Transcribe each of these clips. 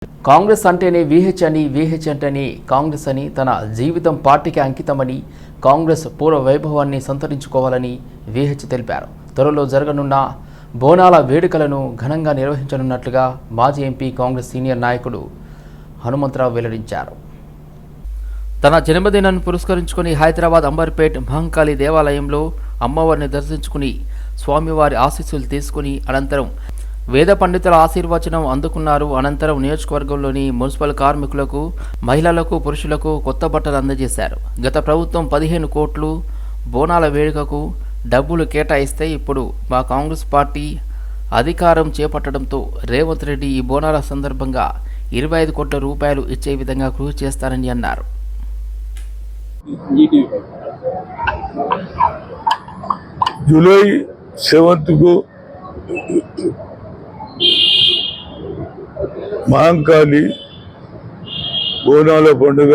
కాంగ్రెస్ అంటేనే వీహెచ్ అని, వీహెచ్ అంటేనే కాంగ్రెస్ అని, తన జీవితం పార్టీకి అంకితమని, కాంగ్రెస్ పూర్వ వైభవాన్ని సంతరించుకోవాలని వీహెచ్ తెలిపారు. త్వరలో జరగనున్న బోనాల వేడుకలను ఘనంగా నిర్వహించనున్నట్లుగా మాజీ ఎంపీ కాంగ్రెస్ సీనియర్ నాయకుడు హనుమంతరావు వెల్లడించారు. తన జన్మదినాన్ని పురస్కరించుకుని హైదరాబాద్ అంబర్పేట్ మహంకాళి దేవాలయంలో అమ్మవారిని దర్శించుకుని స్వామివారి ఆశీస్సులు తీసుకుని అనంతరం వేద పండితుల ఆశీర్వచనం అందుకున్నారు. అనంతరం నియోజకవర్గంలోని మున్సిపల్ కార్మికులకు, మహిళలకు, పురుషులకు కొత్త బట్టలు అందజేశారు. గత ప్రభుత్వం 15 కోట్లు బోనాల వేడుకకు డబ్బులు కేటాయిస్తే ఇప్పుడు మా కాంగ్రెస్ పార్టీ అధికారం చేపట్టడంతో రేవంత్ రెడ్డి ఈ బోనాల సందర్భంగా 25 కోట్ల రూపాయలు ఇచ్చే విధంగా కృషి చేస్తారని అన్నారు. జూలై 7th మహంకాళి బోనాల పండుగ,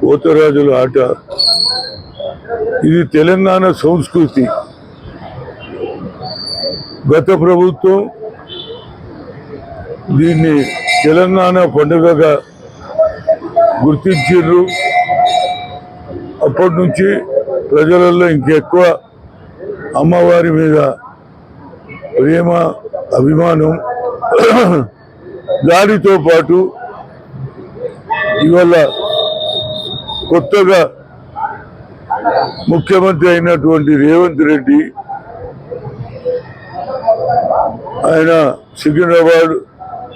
పోతరాజుల ఆట. ఇది తెలంగాణ సంస్కృతి. గత ప్రభుత్వం దీన్ని తెలంగాణ పండుగగా గుర్తించారు. అప్పటి నుంచి ప్రజలలో ఇంకెక్కువ అమ్మవారి మీద ప్రేమ, అభిమానం. దానితో పాటు ఇవాళ కొత్తగా ముఖ్యమంత్రి అయినటువంటి రేవంత్ రెడ్డి ఆయన సికింద్రాబాద్